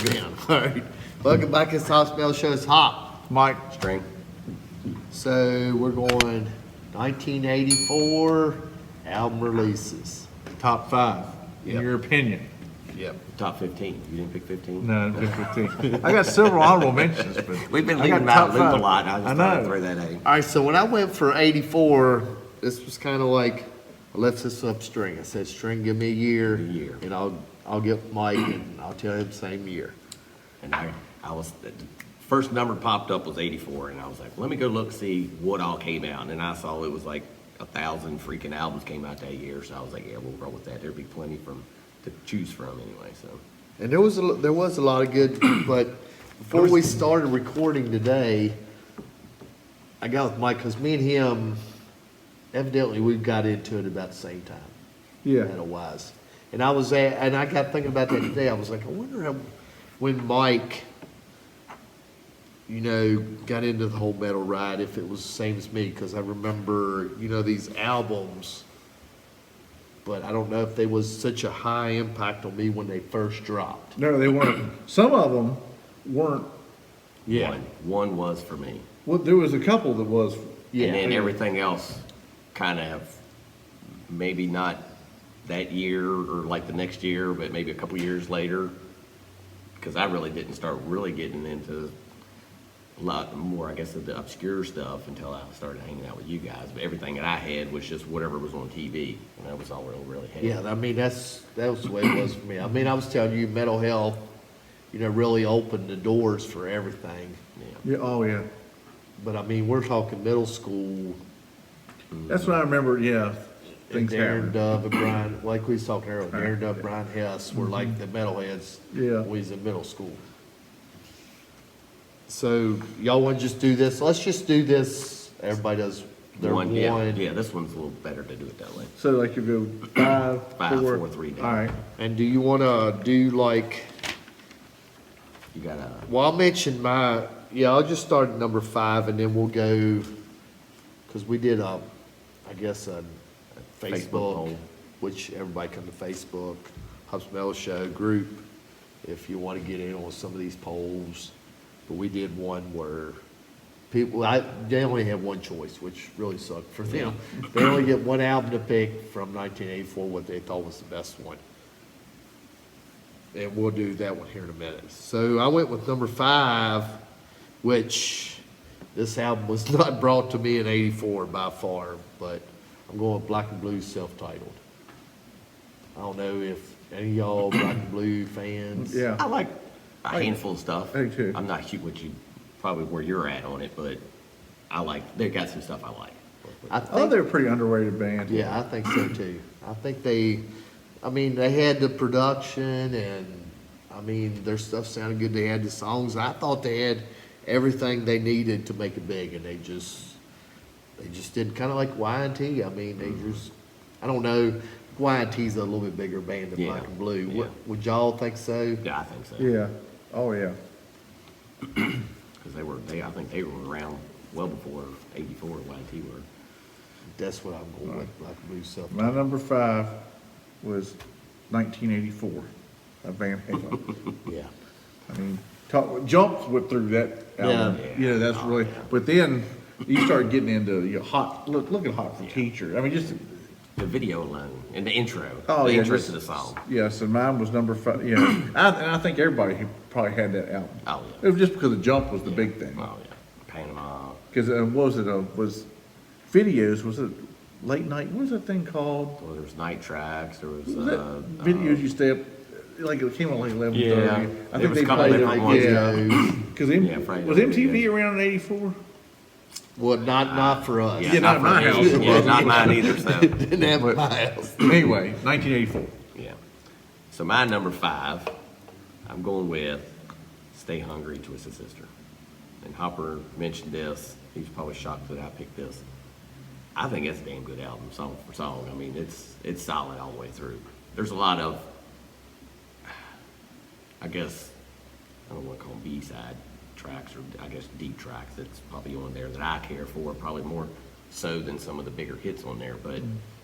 down. All right. Welcome back to House Bell Show. It's hot. Mike, String. So we're going 1984 album releases. top 5, in Yep. your opinion. Yep. Top 15. You didn't pick 15? No, just 15. I got several honorable mentions, but We've been I got leaving out top loop a 5. lot. I just I thought I'd know. throw that in. All right. So when I went for 84, this was kind of like I left this up string. I said, "String, give me a year, and I'll get Mike, and I'll tell him same year." And I was, the first number popped up was 84, and I was like, let me go look, see what all came out. And I saw it was like 1,000 freaking albums came out that year, so I was like, yeah, we'll roll with that. There'd be plenty to choose from anyway, so. And there was a lot of good, but before we started recording today, I got with Mike because me and him, evidently, we got into it about the same time. Yeah. Metal-wise, and I got thinking about that today. I was like, I wonder how, when Mike, got into the whole metal ride, if it was the same as me, because I remember, these albums. But I don't know if they was such a high impact on me when they first dropped. No, they weren't. Some of them weren't. One was for me. Well, there was a couple that was. Yeah. And then everything else kind of maybe not that year or like the next year, but maybe a couple years later. Because I really didn't start really getting into a lot more, I guess, of the obscure stuff until I started hanging out with you guys. But everything that I had was just whatever was on TV, and that was all we really had. Yeah, I mean, that was the way it was for me. I mean, I was telling you, Mental Health, really opened the doors for everything. Yeah. Oh, yeah. But I mean, we're talking middle school. That's what I remember. Yeah. And Things Darren happened. Dove and Brian, like we was talking earlier, Darren Dove, Brian Hess were like the metalheads Yeah. when we was in middle school. So y'all want to just do this? Let's just do this. Everybody does their one. Yeah, this one's a little better to do it that way. So, like, you go 5, 5, 4, 4, 3 down. All right. And do you want to do like? You gotta, Well, I'll mention I'll just start at number 5, and then we'll go because we did I guess a Facebook, poll. which everybody come to Facebook, Hubs Metal Show group, if you want to get in on some of these polls. But we did one where they only have one choice, which really sucked for them. They only get one album to pick from 1984, what they thought was the best one. And we'll do that one here in a minute. So I went with number 5, which this album was not brought to me in 84 by far, but I'm going with Black and Blue self-titled. I don't know if any of y'all Black and Blue fans. Yeah. I like a handful of stuff. I do too. I'm not probably where you're at on it, but they got some stuff I like. I Oh, think, they're a pretty underrated band. yeah, I think so too. I think they had the production and, their stuff sounded good. They had the songs. I thought they had everything they needed to make it big, and they just did kind of like Y&T. I mean, I don't know. Y&T's a little bit bigger band than Yeah, Black and Blue. yeah. Would y'all think so? Yeah, I think so. Yeah. Oh, yeah. Because I think they were around well before 84 YT were. That's what I'm going with, Black and Blue stuff. My number 5 was 1984, a Van Halen. Yeah. I mean, Jumps went through that album. Yeah. That's Oh, really. yeah. But then you start getting into hot. Look at Hot for Teacher. I mean, just. The video alone and the intro. Oh, the yeah, intro just- to the song. Yes, and mine was number 5. Yeah, and I think everybody who probably had that album. Oh, It was just because the Jump was the big thing. Oh, yeah. Panama. Because what was it? Was videos? Was it late night? What was that thing called? Well, there was Night Tracks. There was, Was that videos you stay up? Like it came on like 11:30. Yeah, I there think was they a couple played it. different ones. Yeah, because Yeah, Friday was night, MTV yeah. around in '84? Well, not for us. Yeah, not for my me. house. Yeah, not mine either, so. Didn't have my house. Anyway, 1984. Yeah. So my number 5, I'm going with Stay Hungry, Twisted Sister. And Hopper mentioned this. He was probably shocked that I picked this. I think it's a damn good album, song for song. I mean, it's solid all the way through. There's a lot of, I guess, I don't want to call them B-side tracks, or I guess deep tracks that's probably on there that I care for, probably more so than some of the bigger hits on there, but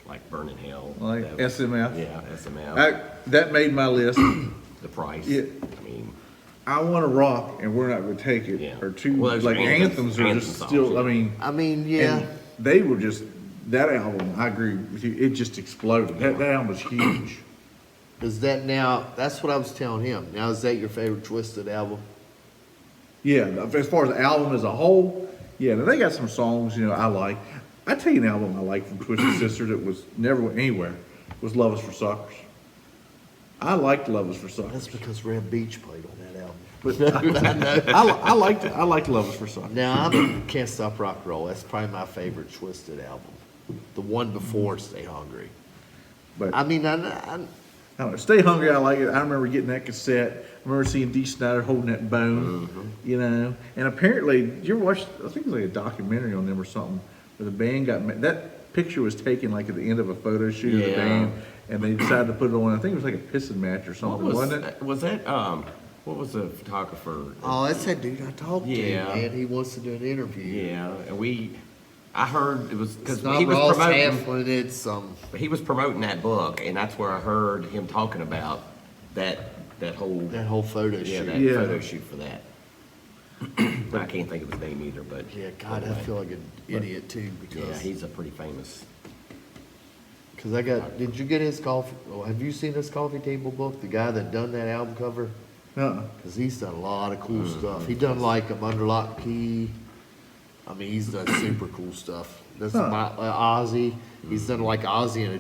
like Burning Hell. Like that- SMF. Yeah, SMF. That made my list. The Price. Yeah. I mean, I Want to Rock and We're Not Gonna Take It Yeah. are two, Well, those like are anthems are anthem just songs, still, yeah. I mean, yeah. and they were just, that album, I agree with you, it just exploded. That album was huge. Is that now, that's what I was telling him. Now, is that your favorite Twisted album? Yeah, as far as the album as a whole, yeah, now they got some songs, I like. I tell you an album I like from Twisted Sister that was never went anywhere, was Love Is for Suckers. I liked Love Is for Suckers. That's because Red Beach played on that album. But I liked Love Is for Suckers. Now, I'm Can't Stop Rock and Roll. That's probably my favorite Twisted album. The one before Stay Hungry. But I mean, I don't know, Stay Hungry, I like it. I remember getting that cassette. I remember seeing Dee Snider holding that bone, And apparently, you ever watched, I think it was like a documentary on them or something, where the band that picture was taken like at the end of a photo shoot of the Yeah. band, and they decided to put it on, I think it was like a pissing match or something, wasn't it? What was the photographer? oh, that's that dude I talked to, Yeah. man. He wants to do an interview. Yeah, and I heard it was because It's not he was Ross promoting. Hamlin, it's He was promoting that book, and that's where I heard him talking about that whole that whole photo yeah shoot. that Yeah. photo shoot for that. I can't think of his name either, but Yeah, God, I anyway. feel like an idiot too Yeah, because he's a pretty famous. I got. Did you get his coffee? Oh, have you seen his coffee table book? The guy that done that album cover, Uh-uh. because he's done a lot of cool stuff. He done like Under Lock and Key. I mean, he's done super cool stuff. That's Huh. Ozzy. He's done like Ozzy in a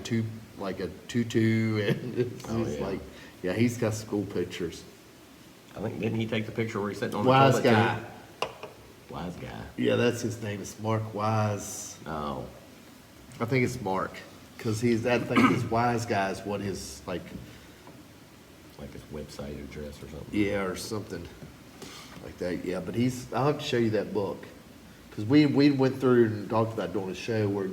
tutu, and it's Oh, just yeah. like, yeah, he's got some cool pictures. I think didn't he take the picture where he's sitting on Wise the toilet? guy. Too? Wise guy. Yeah, that's his name. It's Mark Wise. Oh, I think it's Mark, because I think his Wise guy is what his like. like his website address or something. Yeah, or something like that. Yeah, but I'll have to show you that book. Because we went through and talked about doing a show where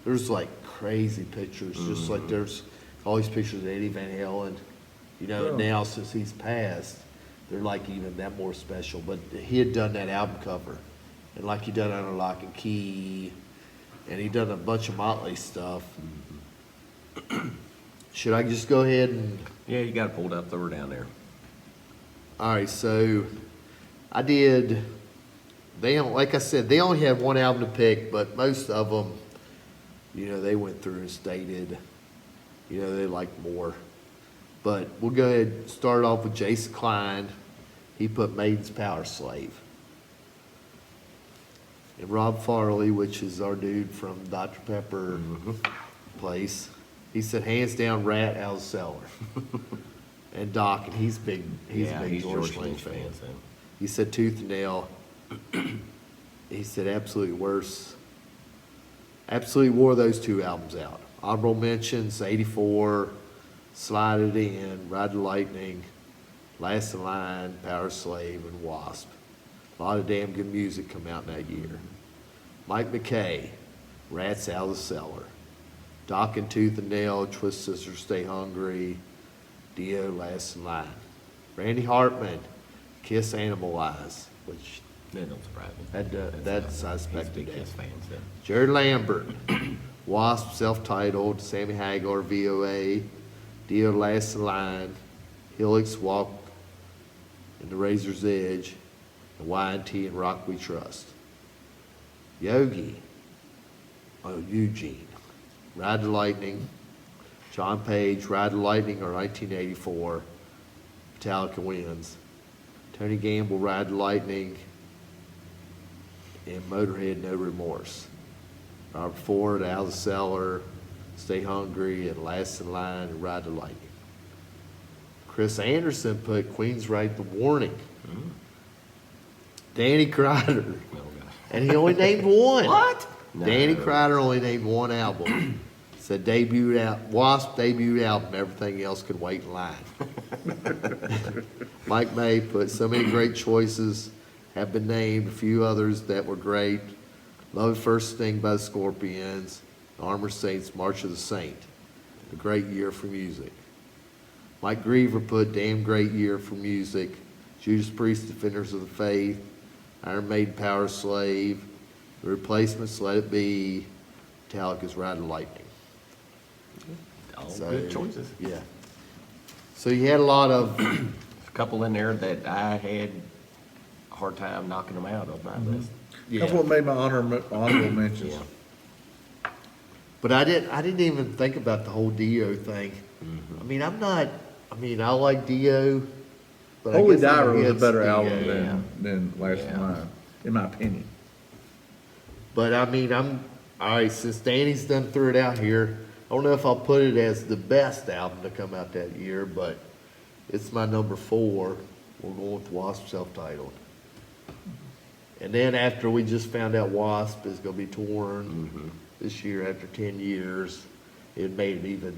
there's like crazy pictures. Just like there's all these pictures of Eddie Van Halen. Yeah. Now since he's passed, they're like even that more special. But he had done that album cover. And like he done Under Lock and Key. And he done a bunch of Motley stuff. Should I just go ahead and... Yeah, you got it pulled up. They were down there. All right, so I did. Like I said, they only had one album to pick, but most of them, they went through and stated, they liked more. But we'll go ahead and start off with Jason Klein. He put Maiden's Power Slave. And Rob Farley, which is our dude from Dr. Pepper place, he said hands down Rat out of the cellar. And Doc, and he's a big George Lynch fan. So. He said Tooth and Nail. He said absolutely worse. Absolutely wore those two albums out. Honorable mentions, 84, Slide It In, Ride the Lightning, Last in Line, Power Slave, and Wasp. A lot of damn good music come out in that year. Mike McKay, Rats Out of the Cellar. Doc and Tooth and Nail, Twist Sister, Stay Hungry, Dio, Last in Line. Randy Hartman, Kiss Animalize, which That don't surprise me. that's I He's a expected big that. Kiss fan, so. Jared Lambert, Wasp, self-titled, Sammy Hagar, VOA, Dio, Last in Line, Helix, Walk, and The Razor's Edge, and Y&T and Rock We Trust. Yogi, Eugene, Ride the Lightning, John Page, Ride the Lightning, or 1984, Metallica wins. Tony Gamble, Ride the Lightning, and Motorhead, No Remorse. Robert Ford, Out of the Cellar, Stay Hungry, and Last in Line, and Ride the Lightning. Chris Anderson put Queensryche, The Warning. Danny Crider, Oh, God. and he only named one. What? Danny No. Crider only named one album. Said Wasp debut album, everything else could wait in line. Mike May put so many great choices have been named, a few others that were great. Love at First Sting by the Scorpions, Armor Saints, March of the Saint. A great year for music. Mike Griever put damn great year for music. Judas Priest, Defenders of the Faith, Iron Maiden, Power Slave, The Replacements, Let It Be, Metallica's Ride the Lightning. All So, good choices. Yeah. So you had a lot of, couple in there that I had a hard time knocking them out of my list. That's what made my honorable mentions. Yeah. But I didn't even think about the whole Dio thing. I mean, I like Dio, but Holy I guess Diver was a it's better Dio. album than Last Yeah. of Mine, in my opinion. But I mean, all right, since Danny's done threw it out here, I don't know if I'll put it as the best album to come out that year, but it's my number 4. We're going with Wasp self-titled. And then after we just found out Wasp is gonna be torn this year after 10 years, it made it even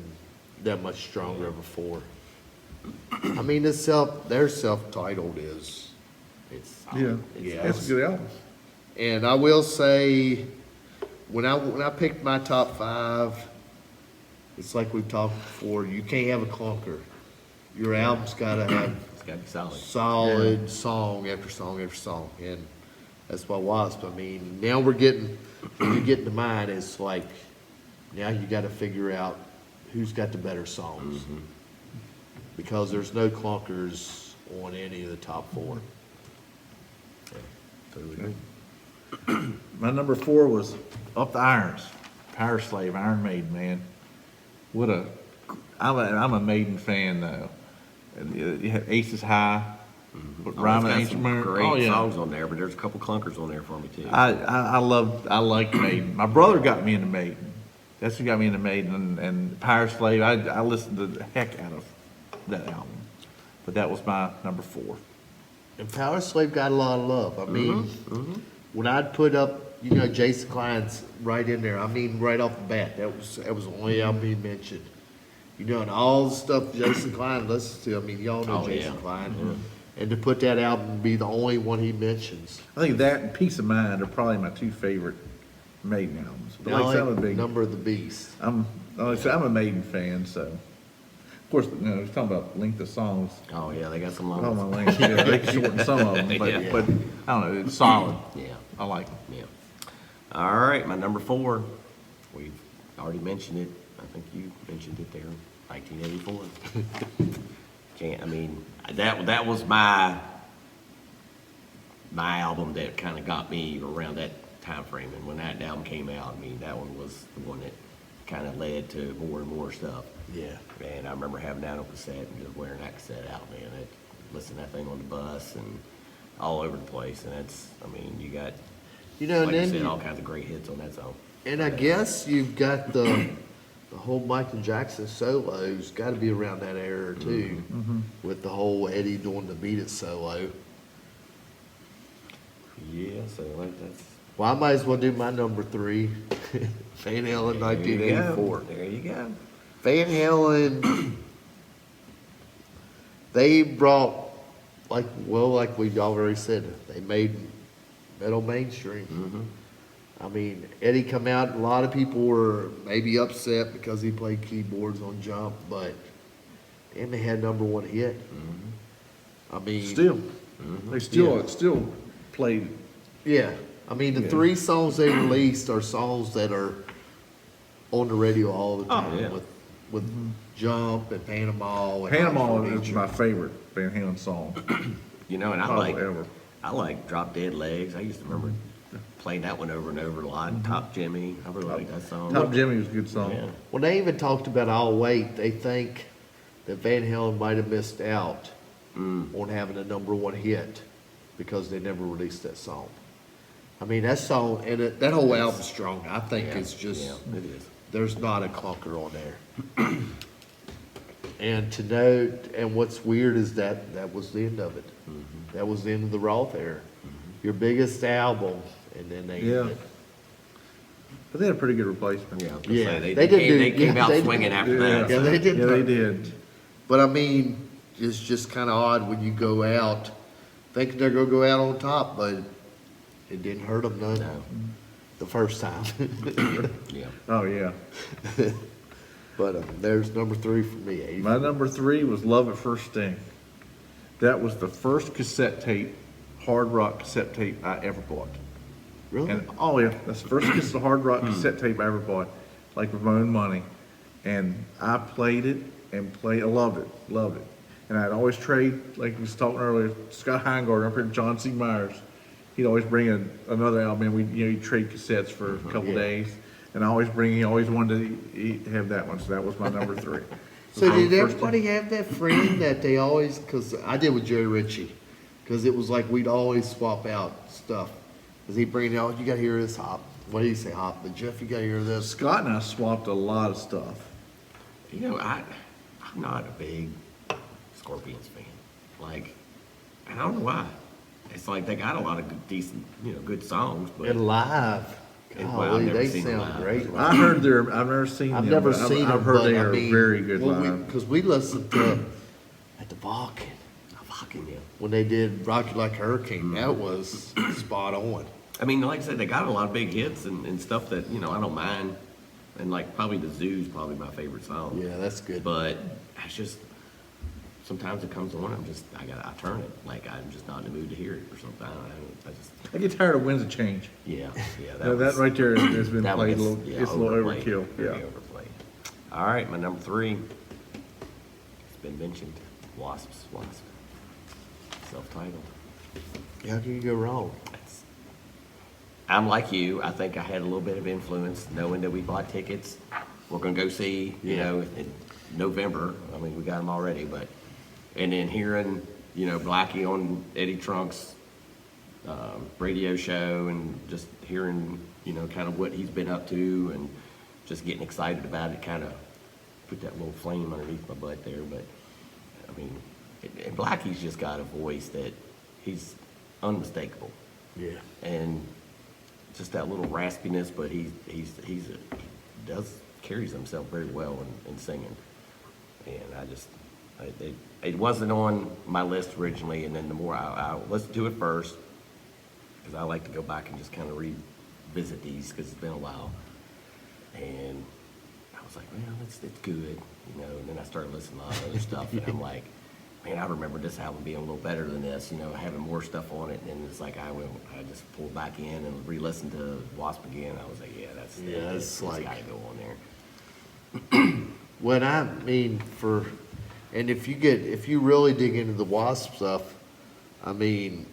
that much stronger of a 4. I mean, their self-titled is, It's Yeah, solid. Yeah. it's a good album. and I will say, when I picked my top 5, it's like we've talked before, you can't have a clunker. Your album's gotta have It's gotta be solid. solid song after song after song, and that's why Wasp. I mean, now when you get to mine, it's like, now you gotta figure out who's got the better songs. Because there's no clunkers on any of the top 4. Totally agree. My number 4 was Up the Irons, Power Slave, Iron Maiden, man. I'm a Maiden fan though. And you have Aces High, Oh, Rhyme it's and got some Ancient great Oh, yeah. songs on there, but there's a couple clunkers on there for me too. I like Maiden. My brother got me into Maiden. That's who got me into Maiden and Power Slave. I listened to the heck out of that album. But that was my number 4. And Power Slave got a lot of love. I mean, when I'd put up, Jason Klein's right in there. I mean, right off the bat, that was the only album he mentioned. And all the stuff Jason Klein listens to. I mean, y'all know Oh, Jason yeah. Klein. And to put that album and be the only one he mentions. I think that and Peace of Mind are probably my 2 favorite Maiden albums. But like I said, I'm a big, Number of the Beast. I'm a Maiden fan, so. Of course, we're talking about length of songs. Oh, yeah, they got some long Oh, my ones. length, yeah, they can shorten some of them, but, Yeah. but I don't know, it's solid. Yeah, I like them. yeah. All right, my number 4, we've already mentioned it. I think you mentioned it there, 1984. That was my album that kind of got me around that time frame. And when that album came out, I mean, that one was the one that kind of led to more and more stuff. Yeah. And I remember having that on cassette and just wearing that cassette out, man. Listening to that thing on the bus and all over the place. And you got, And like I then said, all kinds of great hits on that song. and I guess you've got the whole Michael Jackson solos got to be around that era too, with the whole Eddie doing the Beat It solo. Yeah, so that's. Well, I might as well do my number 3, Van Halen, 1984. There you go. Van Halen, they brought, like we already said, they made metal mainstream. I mean, Eddie come out, a lot of people were maybe upset because he played keyboards on Jump, but then they had number 1 hit. I mean, Still, they still play. yeah. I mean, the Yeah. 3 songs they released are songs that are on the radio all the time yeah. with Jump and Panama. And Panama Hot for is Nature. my favorite Van Halen song. And I Probably like ever. I like Drop Dead Legs. I used to remember playing that one over and over a lot. Top Jimmy. I really like that song. Top Jimmy was a good song. Yeah. When they even talked about I'll Wait, they think that Van Halen might have missed out on having a number 1 hit because they never released that song. I mean, that song, and that whole album's strong. I think Yeah, it's just, yeah, it is. there's not a clunker on there. And to note, and what's weird is that was the end of it. That was the end of the Roth era. Your biggest album, and then they Yeah. ended. But they had a pretty good replacement. Yeah, I was gonna Yeah, say, they they, did came, do- they came yeah, out they swinging did. after Yeah, that. Yeah, so- they did. Yeah, they did. But I mean, it's just kind of odd when you go out thinking they're going to go out on top, but it didn't hurt them none No. the first time. Yeah. Oh, yeah. But there's number 3 for me, 80. My number 3 was Love at First Sting. That was the first cassette tape, hard rock cassette tape I ever bought. Really? And oh yeah, that's the first hard rock cassette tape I ever bought, like with my own money. And I played it and I loved it. And I'd always trade, like we was talking earlier, Scott Heingarten up here, John C. Myers. He'd always bring another album, and he'd trade cassettes for a couple Yeah. days. And he always wanted to have that one, so that was my number 3. So That was did the first everybody have that friend that they always, because I did with Jerry Ritchie, because it was like we'd always swap out stuff. Because he'd bring out, you got to hear this hop. What do you say, hop? But Jeff, you got to hear this. Scott and I swapped a lot of stuff. You know, I'm not a big Scorpions fan. Like, I don't know why. It's like they got a lot of good, decent, good songs, but And live. And, well, I've Golly, never they seen them sound live. great I've live. heard I've never seen I've them. never but seen them, I've heard but they I are mean, very good live. Because we listened to at the Vulcan fucking yeah. when they did "Rock You Like a Hurricane." That was spot on. I mean, like I said, they got a lot of big hits and stuff that I don't mind. And like probably the Zoo's probably my favorite song. Yeah, that's good. But it's just sometimes it comes on. I turn it. Like I'm just not in the mood to hear it or something. I get tired of Winds of Change. Yeah. That right there has been that played a was, little. It's a little overplayed, overkill. very Yeah. overplayed. All right, my number 3. It's been mentioned. Wasp. Self-titled. How can you go wrong? I'm like you. I think I had a little bit of influence knowing that we bought tickets. We're going to go see, in November. I mean, we got them already, and then hearing, Blackie on Eddie Trunk's radio show and just hearing, kind of what he's been up to and just getting excited about it kind of put that little flame underneath my butt there. But, I mean, and Blackie's just got a voice that he's unmistakable. Yeah. And just that little raspiness, but he carries himself very well in singing. And it wasn't on my list originally, and then the more I listened to it first, because I like to go back and just kind of revisit these because it's been a while. And I was like, well, it's good, and then I started listening to a lot of other stuff, and I'm like, man, I remember this album being a little better than this, having more stuff on it. And it's like I just pulled back in and re-listened to Wasp again. I was like, yeah, that's like- got to go on there. When I mean and if you really dig into the Wasp stuff, I mean,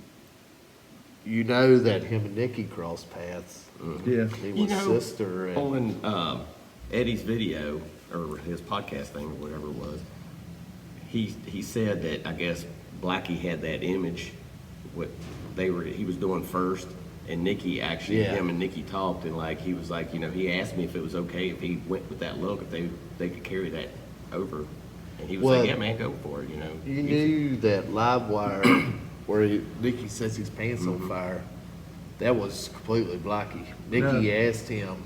that him and Nikki crossed paths. Yeah. He was sister and Pulling Eddie's video or his podcast thing or whatever it was, he said that I guess Blackie had that image what he was doing first, and Nikki actually him and Nikki talked, and like he was like, he asked me if it was okay if he went with that look, if they could carry that over, and he was Well, like, yeah man, go for it, you knew that Livewire where Nikki sets his pants on fire, that was completely Blackie. Nikki asked him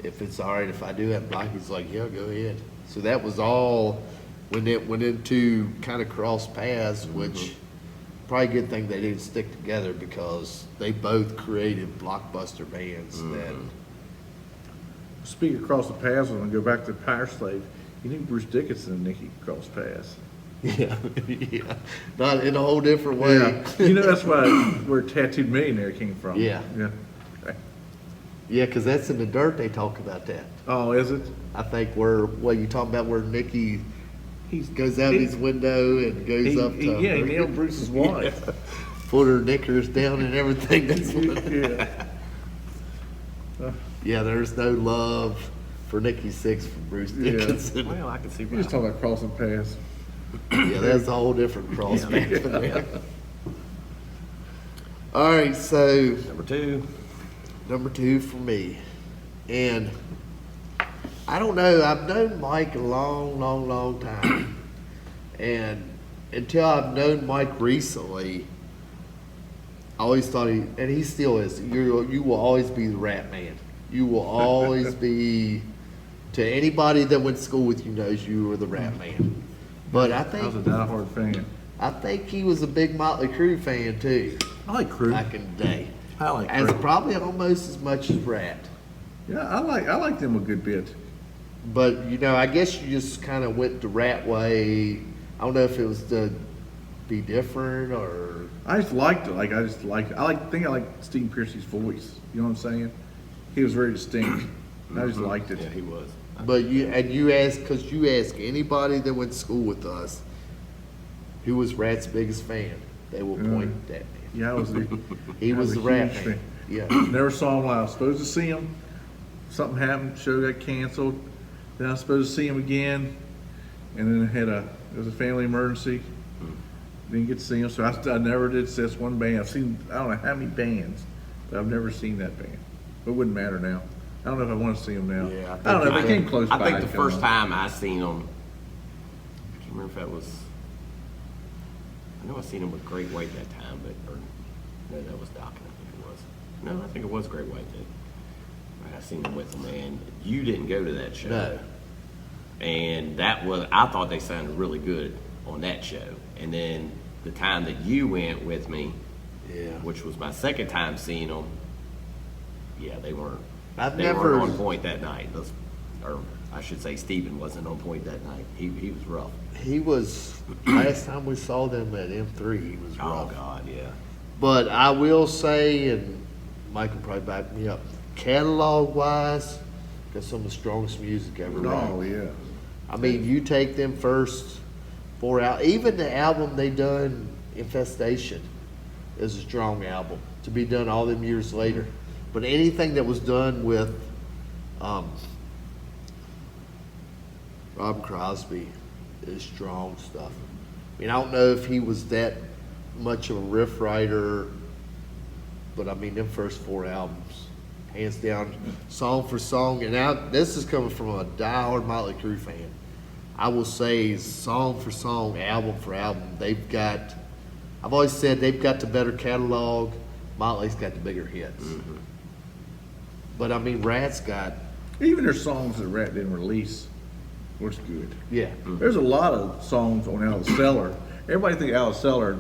if it's all right if I do that. Blackie's like, yeah, go ahead. So that was all when it went into kind of cross paths, which probably a good thing they didn't stick together because they both created blockbuster bands that. Speaking of cross the paths, when I go back to Power Slave, you knew Bruce Dickinson and Nikki crossed paths. Yeah, yeah. Not in a whole different way. Yeah. That's where Tattooed Millionaire came from. Yeah. Yeah. Okay. Yeah, because that's in the dirt they talk about that. Oh, is it? I think you talking about where Nikki goes out his window and goes up to he nailed Bruce's wife. put her knickers down and everything. That's what, Yeah. yeah, there's no love for Nikki Sixx from Bruce Dickinson. well, I can see You're just talking about crossing paths. Yeah, that's a whole different cross band. All right, so number 2 for me. And I don't know, I've known Mike a long time. And until I've known Mike recently, I always thought and he still is, you will always be the Rat Man. You will always be, to anybody that went to school with you knows you were the Rat Man. But I I was a think diehard fan. he was a big Motley Crue fan too, I like Crew. back in the day. I like As Crew. probably almost as much as Rat. Yeah, I like them a good bit. But I guess you just kind of went the Rat way. I don't know if it was to be different or. I just liked it. I like Steve Piercy's voice. You know what I'm saying? He was very distinct. I just liked it. Yeah, he was. But you ask anybody that went to school with us, who was Rat's biggest fan, they will point at me. Yeah, I was the. He I was the a Rat huge fan. Yeah. Never saw him live. I was supposed to see him. Something happened. Show got canceled. Then I was supposed to see him again, and then it was a family emergency. Didn't get to see him, so I never did see this one band. I've seen I don't know how many bands, but I've never seen that band. But it wouldn't matter now. I don't know if I want to see them now. Yeah, I don't know. They came close by. I think the to come first on. time I seen them, I can't remember if that was, I know I seen them with Great White that time, but, or, no, that was Doc, I think it was. No, I think it was Great White that I seen them with them, and you didn't go to that show. No. And I thought they sounded really good on that show. And then the time that you went with me, Yeah. which was my second time seeing them, yeah, they weren't. I've they never- weren't on point that night. Or I should say, Stephen wasn't on point that night. He was rough. He was, last time we saw them at M3, he was Oh rough. God, yeah. But I will say, and Mike can probably back me up, catalog wise, got some of the strongest music ever Oh written. yeah. I mean, you take them first 4 out, even the album they done, Infestation, is a strong album to be done all them years later. But anything that was done with Rob Crosby is strong stuff. I mean, I don't know if he was that much of a riff writer, but I mean, them first 4 albums, hands down, song for song. And now this is coming from a diehard Motley Crue fan. I will say, song for song, album for album, they've got. I've always said they've got the better catalog. Motley's got the bigger hits. But I mean, Rat's got, Even their songs that Rat didn't release was good. yeah. There's a lot of songs on Out of the Cellar. Everybody think Out of the Cellar,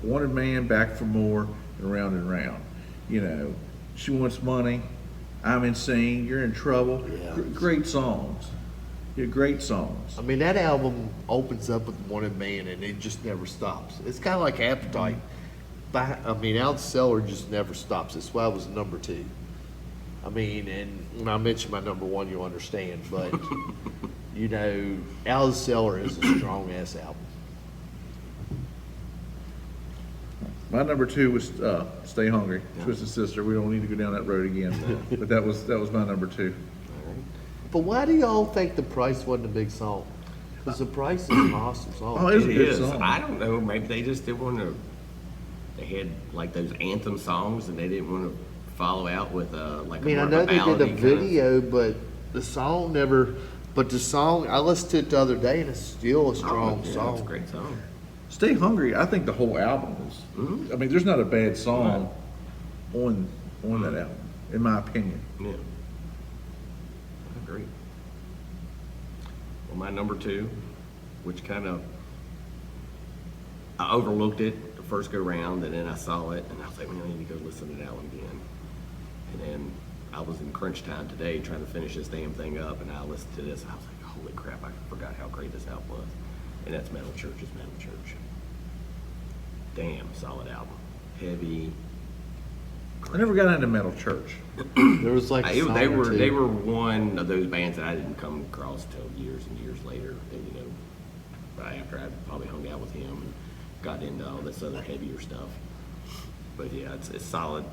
Wanted Man, Back for More, and Round and Round. You know, She Wants Money, I'm Insane, You're in Trouble. Yeah. Great songs. Yeah, great songs. I mean, that album opens up with Wanted Man, and it just never stops. It's kind of like Appetite. I mean, Out the Cellar just never stops. That's why it was number 2. I mean, and when I mention my number 1, you'll understand. But, you know, Out the Cellar is a strong-ass album. My number 2 was Stay Hungry, Twisted Sister. We don't need to go down that road again. But that was my number 2. But why do y'all think The Price wasn't a big song? Because The Price is an awesome song. Oh, it's a It good is. song. I don't know. Maybe they just didn't want to. They had like those anthem songs, and they didn't want to follow out with like. I mean, more I of know a they did a ballady kind of- video, but the song never. But the song, I listened to it the other day, and it's still a strong Oh, yeah, song. It's a great song. Stay Hungry, I think the whole album is. I mean, there's not a bad song on that album, in my opinion. Yeah. I agree. Well, my number 2, which kind of, I overlooked it the first go round, and then I saw it, and I was like, man, I need to go listen to that one again. And then I was in crunch time today trying to finish this damn thing up, and I listened to this, and I was like, holy crap, I forgot how great this album was. And that's Metal Church's Metal Church. Damn, solid album. Heavy. I never got into Metal Church. There was like a They song or were two. they were one of those bands that I didn't come across till years and years later. And, you know, right after I probably hung out with him and got into all this other heavier stuff. But yeah, it's solid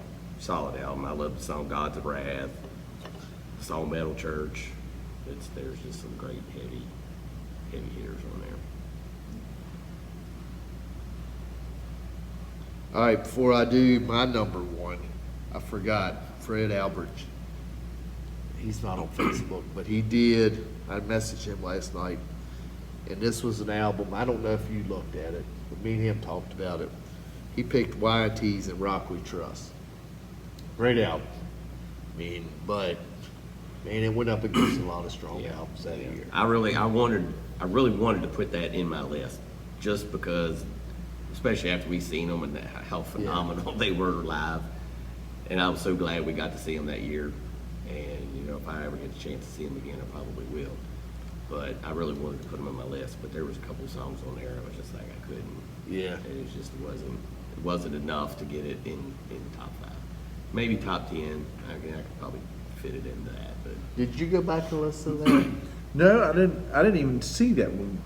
album. I love the song "Gods of Wrath," the song "Metal Church." There's just some great heavy hitters on there. All right, before I do my number 1, I forgot Fred Albert. He's not on Facebook, but he did. I messaged him last night, and this was an album. I don't know if you looked at it, but me and him talked about it. He picked Y&T's and Rock We Trust. Great album. I mean, but man, it went up against a lot of strong albums that year. I really wanted to put that in my list, just because, especially after we seen them and how phenomenal they were live. And I was so glad we got to see them that year. And you know, if I ever get a chance to see them again, I probably will. But I really wanted to put them on my list. But there was a couple of songs on there I was just like, I couldn't. Yeah. It wasn't enough to get it in the top 5. Maybe top 10. I could probably fit it into that. But Did you go back and listen to that? No, I didn't even see that when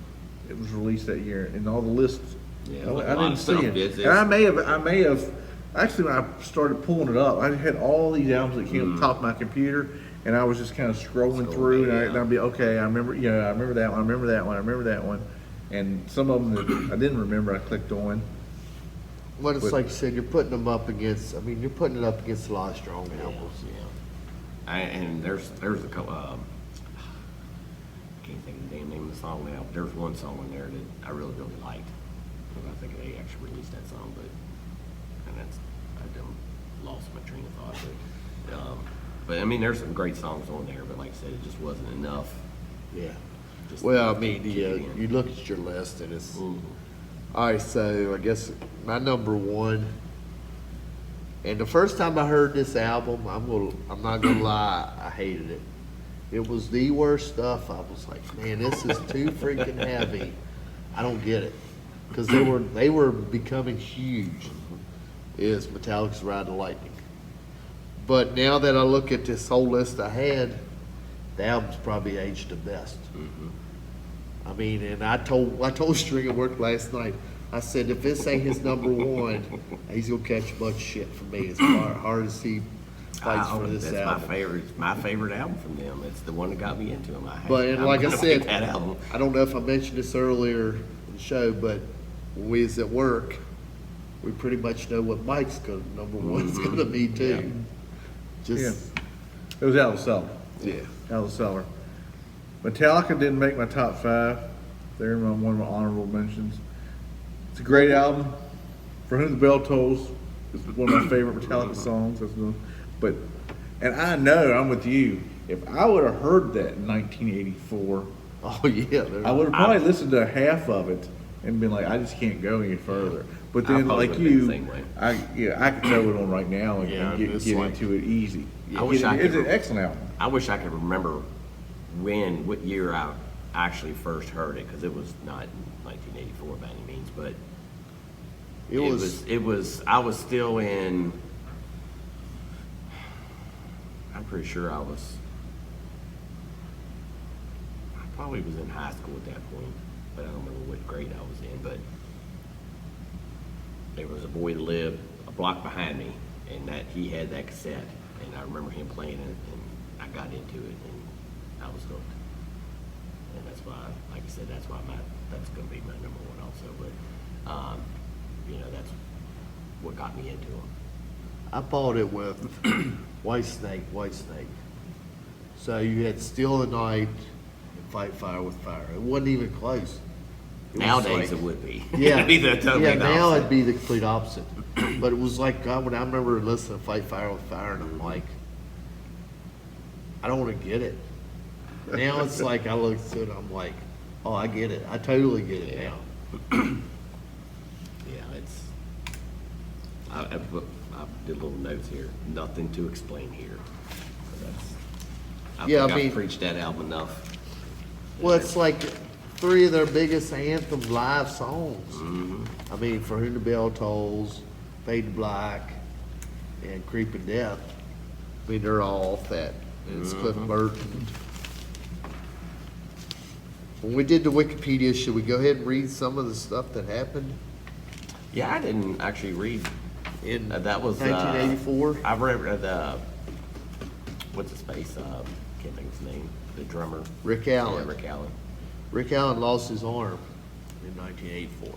it was released that year. And all the lists Yeah, I a lot didn't of see stuff. it. And I may have, actually, when I started pulling it up, I had all these albums that came up top of my computer, and I was just kind of scrolling Scrolling, through, and yeah. I'd be, okay, I remember, I remember that one, I remember that one, I remember that one. And some of them that I didn't remember, I clicked on. But it's But- like you said, you're putting them up against, I mean, you're putting it up against a lot of strong albums. Yeah. And there's a couple, I can't think of the damn name of the song now, but there's one song in there that I really, really liked. And I think they actually released that song, and I done lost my train of thought, but I mean, there's some great songs on there, but like I said, it just wasn't enough. Yeah. Just Well, I to mean, kick yeah, it in. you look at your list and it's, Mhm. all right, so I guess my number one, and the first time I heard this album, I'm not gonna lie, I hated it. It was the worst stuff. I was like, man, this is too freaking heavy. I don't get it. Cause they were becoming huge, is Metallica's Ride the Lightning. But now that I look at this whole list I had, the album's probably aged the best. I mean, and I told String at work last night, I said, if this ain't his number one, he's gonna catch a bunch of shit from me. It's hard as he fights for this That's album. my favorite album from them. It's the one that got me into them. But and I'm like I gonna said, pick that album. I don't know if I mentioned this earlier in the show, but when we was at work, we pretty much know what Mike's number one's gonna be too. Just It was out of the cellar. yeah. Out of the cellar. Metallica didn't make my top 5. They're in one of my honorable mentions. It's a great album. For Whom the Bell Tolls is one of my favorite Metallica songs. And I know I'm with you. If I would have heard that in 1984, Oh yeah. I would have probably listened to half of it and been like, I just can't go any further. But I then, probably like would've been you, the same way. I could throw it on right now and, Yeah, get it's get like- into it easy. I wish I It's could- an excellent album. I wish I could remember what year I actually first heard it, because it was not 1984 by any means, but it was, I was still in, I'm pretty sure I probably was in high school at that point, but I don't remember what grade I was in, but there was a boy that lived a block behind me, and that he had that cassette, and I remember him playing it, and I got into it, and I was hooked. And that's why, like I said, that's gonna be my number one also, but, that's what got me into them. I bought it with White Snake. So you had Still the Night and Fight Fire with Fire. It wasn't even close. It was Nowadays like- it would be. Yeah, It'd be the totally yeah. the Now opposite. it'd be the complete opposite. But it was like God, when I remember listening to Fight Fire with Fire, and I'm like, I don't want to get it. Now it's like I look at it, I'm like, oh, I get it. I totally get it now. Yeah, I did little notes here, nothing to explain here. I Yeah, think I mean- I've preached that album enough. Well, it's like 3 of their biggest anthem live songs. I mean, For Whom the Bell Tolls, Fade to Black, and Creeping Death. I mean, they're all off that. And it's Cliff Burton. When we did the Wikipedia, should we go ahead and read some of the stuff that happened Yeah, I didn't actually read, in that was. 1984? I read, what's his face, can't think of his name, the drummer. Rick Allen. Yeah, Rick Allen. Rick Allen lost his arm in 1984.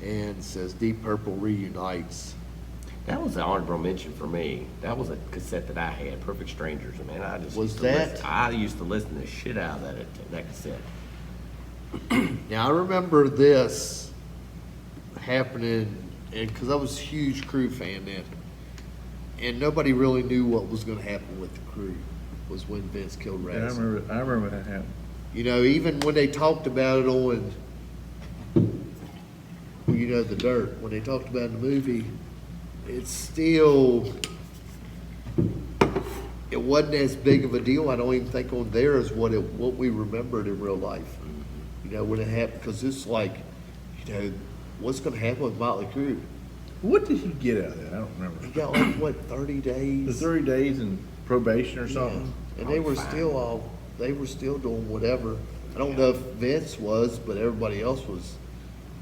And it says Deep Purple reunites. That was an honorable mention for me. That was a cassette that I had, Perfect Strangers, and man, I just Was used to that- listen- I used to listen to the shit out of that cassette. Now I remember this happening, and because I was a huge Crew fan then, and nobody really knew what was going to happen with the Crew. Was when Vince killed Yeah, I Razz. remember that happened. You know, even when they talked about it on, The Dirt, when they talked about it in the movie, it's still, it wasn't as big of a deal, I don't even think on there as what we remembered in real life. When it happened, because it's like, what's going to happen with Motley Crue? What did he get out of that? I don't He remember. got like, what, 30 days? The 30 days in probation or something? And they were still doing whatever. I don't know if Vince was, but everybody else was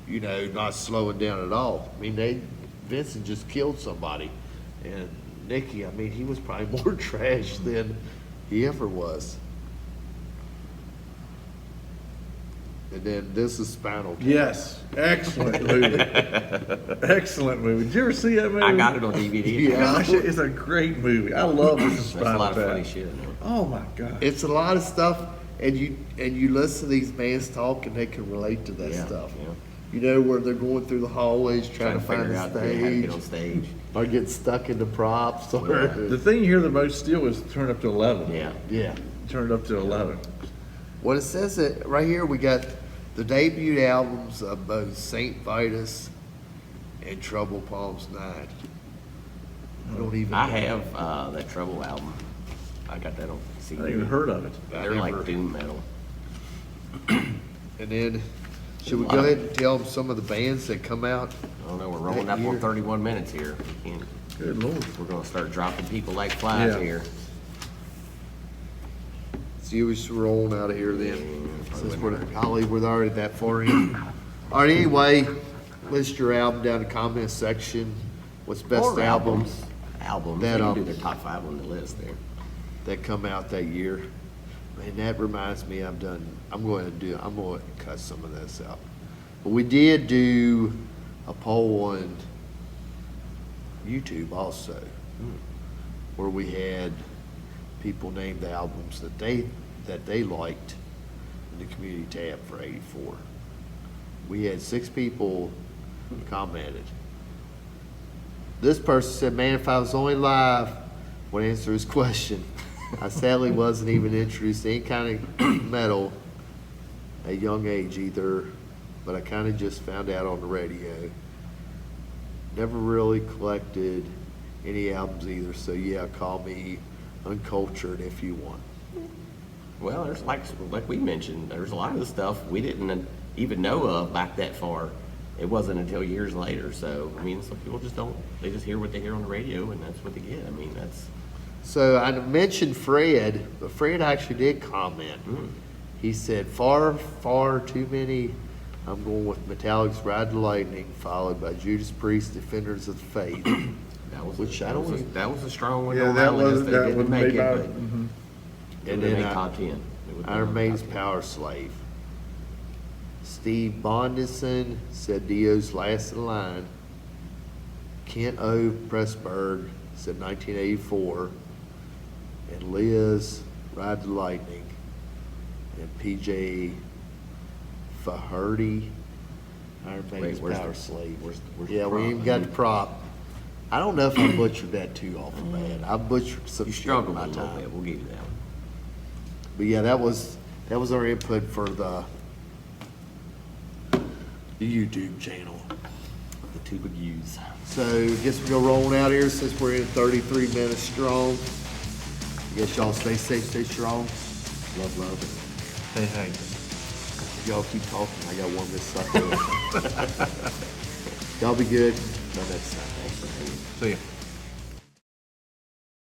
you know, not slowing down at all. I mean, Vincent just killed somebody. And Nicky, I mean, he was probably more trash than he ever was. And then this is Spinal Tap. Yes, excellent movie. Excellent movie. Did you ever see that movie? I got it on DVD. Yeah. Gosh, it's a great movie. I love this. That's a Spinal lot of Tap. funny shit in there. Oh my god. It's a lot of stuff, and you listen to these bands talk, and they can relate to that Yeah, stuff. yeah. You know, where they're going through the hallways trying to find figure the out how to get on stage, stage. or get stuck in the props, or The thing you hear the most still is turn up to 11. Yeah. yeah. Turn it up to 11. Well, it says that right here we got the debut albums of both Saint Vitus and Trouble Palms Night. I don't even. I know. have that Trouble album. I got that on I CD. hadn't even heard of it. They're never- like doom metal. And then, should we go ahead and tell them some of the bands that come out? I don't know, we're rolling That up year. on 31 minutes here. We can't, Good lord. we're gonna start dropping people like flies Yeah. here. See, we should roll out of here then. Yeah, Since we're already that far in. All right, anyway, list your album down in the comment section. What's best Or albums Albums, That, they can um, do their top 5 on the list there. that come out that year? Man, that reminds me, I'm going to cut some of this out. But we did do a poll on YouTube also, where we had people name the albums that they liked in the community tab for '84. We had 6 people commented. This person said, "Man, if I was only live, would answer his question. I sadly wasn't even introduced to any kind of metal at a young age either, but I kind of just found out on the radio. Never really collected any albums either, so yeah, call me uncultured if you want." Well, there's like we mentioned, there's a lot of the stuff we didn't even know of back that far. It wasn't until years later. So, I mean, some people just don't, they just hear what they hear on the radio and that's what they get. I mean, that's, So I mentioned Fred, but Fred actually did comment. He said, far, far too many. I'm going with Metallic's Ride the Lightning, followed by Judas Priest, Defenders of the Faith. that was, Which a, I that, don't was a, even- that was a strong one Yeah, on that that list. was, They that didn't would make be it, my, but mhm. it And would then make top 10. It would've been Iron on Maiden's top 10. Power Slave. Steve Bondison said Dio's Last in Line. Kent O. Pressburg said 1984. And Liz Ride the Lightning. And PJ Faherty, Iron Maiden's where's Power the- Slave. where's the Yeah, we prop? even got the prop. I don't know if I butchered that too awful bad. I butchered some You shit struggled my a little time. bit. We'll give you that one. But yeah, that was our input for the YouTube channel. The two big U's. So I guess we're gonna roll out here since we're in 33 minutes strong. I guess y'all stay safe, stay strong. Love, love. Hey, hey. Y'all keep talking. I got one this sucker. Y'all be good. Till next time. See ya.